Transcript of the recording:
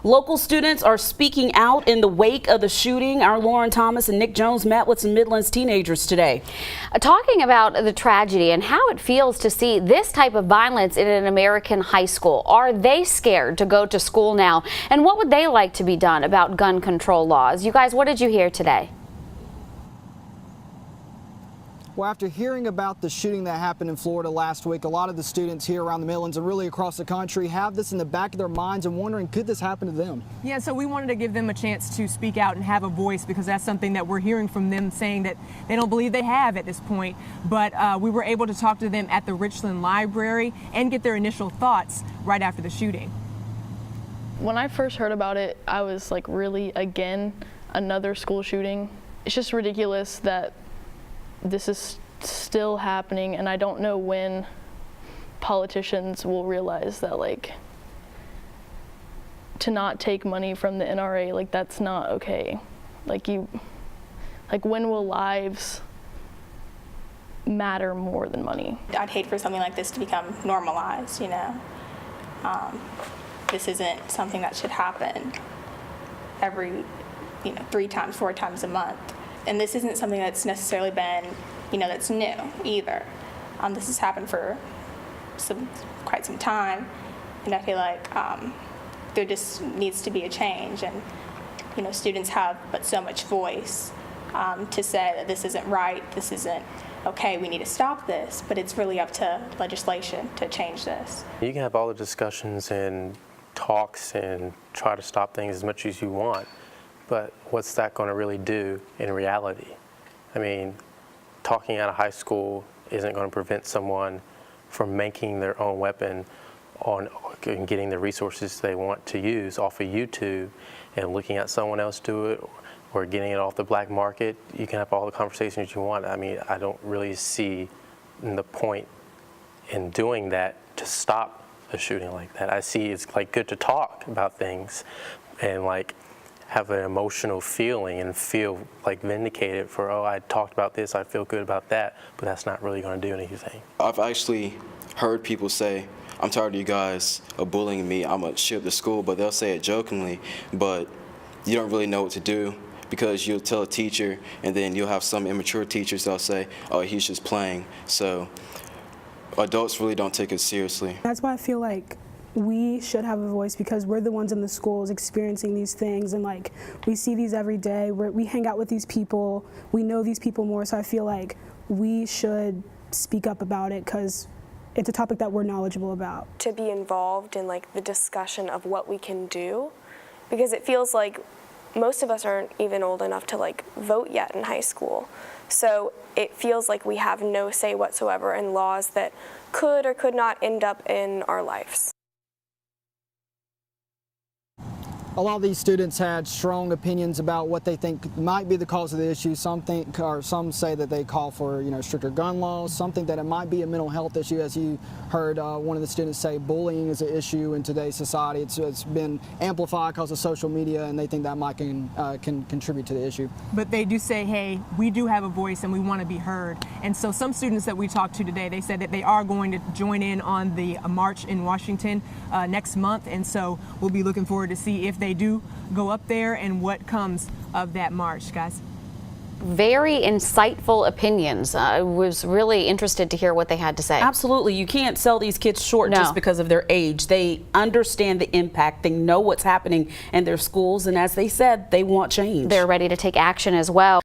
Local students are speaking out in the wake of the shooting. Our Lauren Thomas and Nick Jones met with some Midlands teenagers today. Talking about the tragedy and how it feels to see this type of violence in an American high school. Are they scared to go to school now? And what would they like to be done about gun control laws? You guys, what did you hear today? Well, after hearing about the shooting that happened in Florida last week, a lot of the students here around the Midlands and really across the country have this in the back of their minds and wondering, could this happen to them? Yeah, so we wanted to give them a chance to speak out and have a voice, because that's something that we're hearing from them, saying that they don't believe they have at this point. But we were able to talk to them at the Richland Library and get their initial thoughts right after the shooting. When I first heard about it, I was like, really, again, another school shooting? It's just ridiculous that this is still happening, and I don't know when politicians will realize that, like, to not take money from the NRA, like, that's not okay. Like, when will lives matter more than money? I'd hate for something like this to become normalized, you know. This isn't something that should happen every, 3 times, 4 times a month. And this isn't something that's necessarily been, that's new either. This has happened for quite some time, and I feel like there just needs to be a change. And students have but so much voice to say that this isn't right, this isn't okay, we need to stop this. But it's really up to legislation to change this. You can have all the discussions and talks and try to stop things as much as you want. But what's that going to really do in reality? I mean, talking out of high school isn't going to prevent someone from making their own weapon and getting the resources they want to use off of YouTube and looking at someone else do it, or getting it off the black market. You can have all the conversations you want. I mean, I don't really see the point in doing that to stop a shooting like that. I see it's like good to talk about things and like have an emotional feeling and feel like vindicated for, oh, I talked about this, I feel good about that, but that's not really going to do anything. I've actually heard people say, I'm tired of you guys bullying me, I'm going to ship to school, but they'll say it jokingly, but you don't really know what to do, because you'll tell a teacher and then you'll have some immature teachers that'll say, oh, he's just playing. So adults really don't take it seriously. That's why I feel like we should have a voice, because we're the ones in the schools experiencing these things, and like we see these every day. We hang out with these people, we know these people more, so I feel like we should speak up about it, because it's a topic that we're knowledgeable about. To be involved in like the discussion of what we can do, because it feels like most of us aren't even old enough to like vote yet in high school. So it feels like we have no say whatsoever in laws that could or could not end up in our lives. A lot of these students had strong opinions about what they think might be the cause of the issue. Some say that they call for stricter gun laws. Some think that it might be a mental health issue. As you heard one of the students say, bullying is an issue in today's society. It's been amplified because of social media, and they think that might can contribute to the issue. But they do say, hey, we do have a voice and we want to be heard. And so some students that we talked to today, they said that they are going to join in on the march in Washington next month. And so we'll be looking forward to see if they do go up there and what comes of that march, guys. Very insightful opinions. I was really interested to hear what they had to say. Absolutely. You can't sell these kids short just because of their age. They understand the impact. They know what's happening in their schools. And as they said, they want change. They're ready to take action as well.